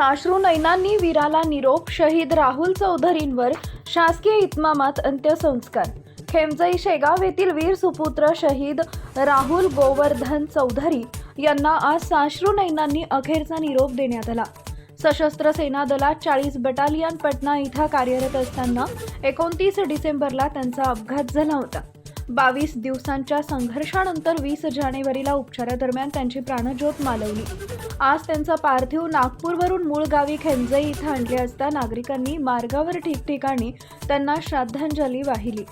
साश्रू नयनांनी वीराला निरोप. शहीद राहुल चौधरींवर शासकीय इतमामात अंत्यसंस्कार. खेमजई शेगाव येथील वीर सुपुत्र शहीद राहुल गोवर्धन चौधरी यांना आज साश्रू नयनांनी अखेरचा निरोप देण्यात आला. सशस्त्र सेना दलात 40 बटालियन पटना इथं कार्यरत असताना 29 डिसेंबरला त्यांचा अपघात झाला होता. 22 दिवसांच्या संघर्षानंतर 20 जानेवारीला उपचारादरम्यान त्यांची प्राणज्योत मालवली. आज त्यांचा पार्थिव नागपूरवरून मूळ गावी खेमजई इथं आणले असता नागरिकांनी मार्गावर ठिकठिकाणी त्यांना श्रद्धांजली वाहिली.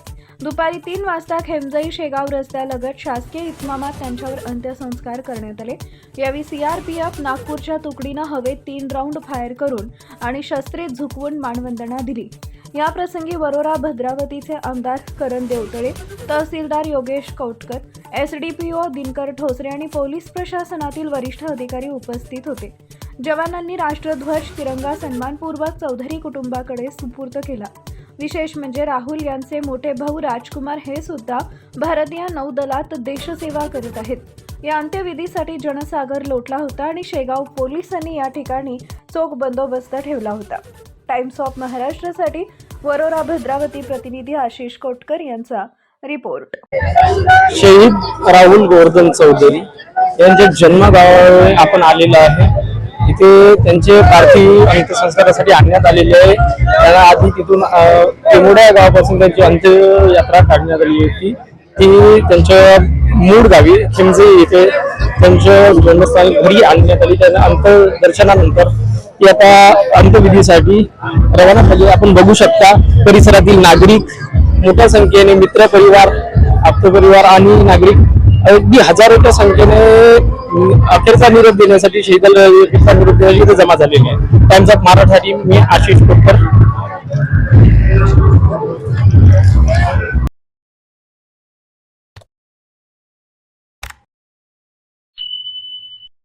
दुपारी 3 वाजता खेमजई शेगाव रस्त्यालगत शासकीय इतमामात त्यांच्यावर अंत्यसंस्कार करण्यात आले. यावेळी सीआरपीएफ नागपूरच्या तुकडीनं हवेत 3 राऊंड फायर करून आणि शस्त्रे झुकवून मानवंदना दिली. या प्रसंगी वरोरा भद्रावतीचे आमदार करण देवतळे, तहसीलदार योगेश कौटकर, एसडीपीओ दिनकर ठोसरे आणि पोलीस प्रशासनातील वरिष्ठ अधिकारी उपस्थित होते. जवानांनी राष्ट्रध्वज तिरंगा सन्मानपूर्वक चौधरी कुटुंबाकडे सुपूर्द केला. विशेष म्हणजे राहुल यांचे मोठे भाऊ राजकुमार हे सुद्धा भारतीय नौदलात देशसेवा करत आहेत. या अंत्यविधीसाठी जनसागर लोटला होता आणि शेगाव पोलिसांनी या ठिकाणी चोख बंदोबस्त ठेवला होता. टाइम्स ऑफ महाराष्ट्रासाठी वरोरा भद्रावती प्रतिनिधी आशिष कोटकर यांचा रिपोर्ट. शहीद राहुल गोवर्धन चौधरी यांच्या जन्मगावावर आपण आलेलो आहे. इथे त्यांचे पार्थिव अंत्यसंस्कारासाठी आणण्यात आलेले आहे. त्यांना आधी तिथून टेमोड्या गावापासून त्यांची अंत्ययात्रा काढण्यात आली होती. ती त्यांच्या मूळ गावी खेमजई येथे त्यांच्या जन्मस्थानी घरी आणण्यात आली. त्यांना अंत्यदर्शनानंतर ती आता अंत्यविधीसाठी रवाना झाली. आपण बघू शकता परिसरातील नागरिक मोठ्या संख्येने, मित्र परिवार, आप्त परिवार आणि नागरिक अगदी हजारोच्या संख्येने अखेरचा निरोप देण्यासाठी शहीदाला निरोप देण्यासाठी जमा झालेले आहे. टाइम्स ऑफ महाराष्ट्रासाठी मी आशिष कोटकर.